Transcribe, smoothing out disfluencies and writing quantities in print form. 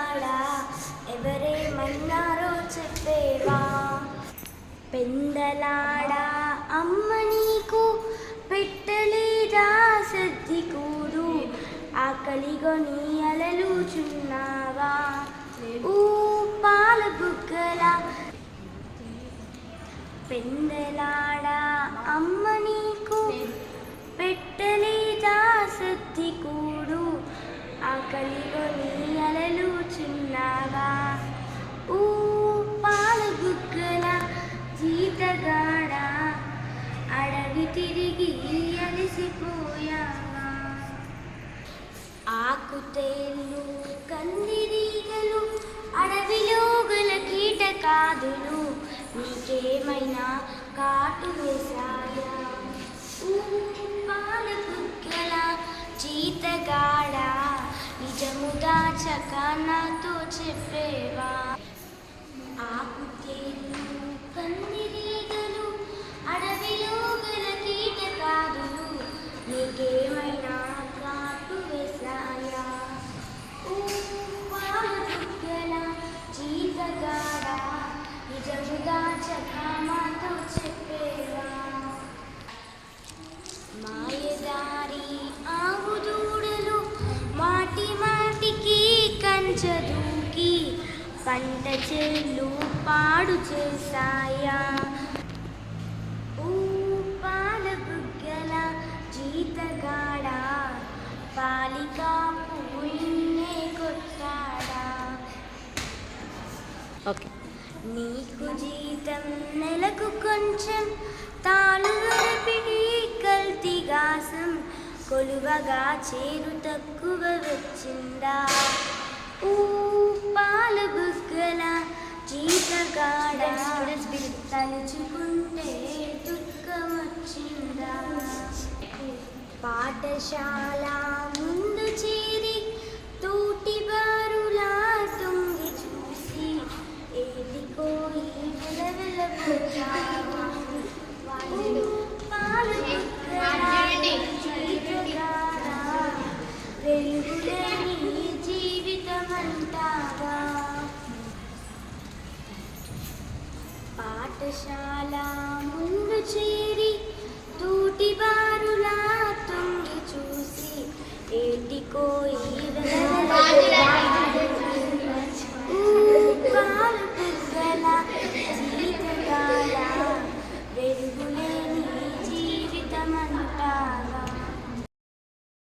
పెందలాడా ఎవరేమన్నారో చెప్పేవా. పెందలాడా అమ్మ నీకు పెట్టలేదా సద్ది కూడు, ఆకలిగొని అలలుచున్నావా. పాల బుగ్గల పెందలాడా అమ్మ నీకు పెట్టలేదా సద్ది కూడు, ఆకలిగొని అలలుచున్నావా. పాల బుగ్గల జీతగాడ అడవి తిరిగి అలసిపోయావా. ఆకుతేళ్ళు కందిరీగలు అడవిలో గల కీటకాదులు నీకేమైనా కాటు వేశాయా. పాల బుగ్గల జీతగాడ నిజముగా చక నాతో చెప్పేవా. ఆకుతేళ్ళు కందిరీగలు అడవిలో గల కీటకాదులు నీకేమైనా కాటు వేశాయా. పాల బుగ్గల జీతగాడ నిజముగా చక నాతో చెప్పేవా. మాయదారి ఆవు దూడలు మాటి మాటికి కంచదూకి పంట చెల్లు పాడు చేశాయా. పాల బుగ్గల జీతగాడ పాలికా పువ్వునే కొట్టాడా. నీకు జీతం నెలకు కొంచెం తాను వరపిడి కల్తీగాసం కొలువగా చేరు తక్కువ వచ్చిందా. పాల బుగ్గల జీతగాడ తలుచుకుంటే దుఃఖమొచ్చిందా. పాఠశాల ముందు చేరి తోటి బారులా తొంగి చూసి ఏదికోయి వెలవెలబోయావా. పాల బుగ్గల జీతగాడ వెలుగులేని జీవితమంటావా. పాఠశాల ముందు చేరి తోటి బారులా తొంగి చూసి ఏటికో ఈ